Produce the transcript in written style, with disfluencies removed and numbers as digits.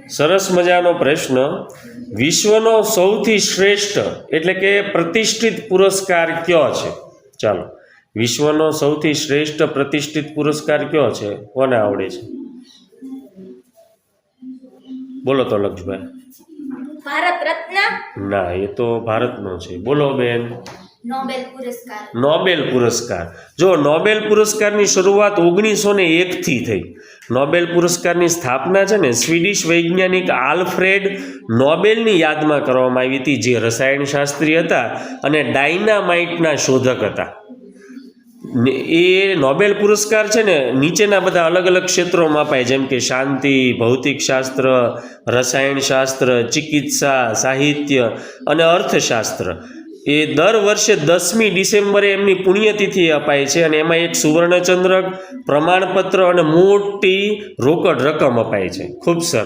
સરસ મજાનો પ્રશ્ન। વિશ્વનો સૌથી શ્રેષ્ઠ એટલે કે પ્રતિષ્ઠિત પુરસ્કાર કયો છે? ચાલો, વિશ્વનો સૌથી શ્રેષ્ઠ પ્રતિષ્ઠિત પુરસ્કાર કયો છે? કોને આવડે છે? બોલો તો લક્ષભાઈ। ભારત રત્ન? ના, એ તો ભારતનો છે। બોલો બેન। નોબેલ પુરસ્કાર। નોબેલ પુરસ્કાર। જો નોબેલ પુરસ્કારની શરૂઆત 1901 થી થઈ। નોબેલ પુરસ્કારની સ્થાપના છે ને સ્વીડિશ વૈજ્ઞાનિક આલ્ફ્રેડ નોબેલની યાદમાં કરવામાં આવી હતી, જે રસાયણશાસ્ત્રી હતા અને ડાયનામાઇટના શોધક હતા। એ નોબેલ પુરસ્કાર છે ને નીચેના બધા અલગ અલગ ક્ષેત્રોમાં અપાય, જેમ કે શાંતિ, ભૌતિકશાસ્ત્ર, રસાયણશાસ્ત્ર, ચિકિત્સા, સાહિત્ય અને અર્થશાસ્ત્ર। એ દર વર્ષે 10મી ડિસેમ્બરે એમની પુણ્યતિથિ અપાય છે અને એમાં એક સુવર્ણચંદ્રક, પ્રમાણપત્ર અને મોટી રોકડ રકમ અપાય છે। ખૂબ સરસ।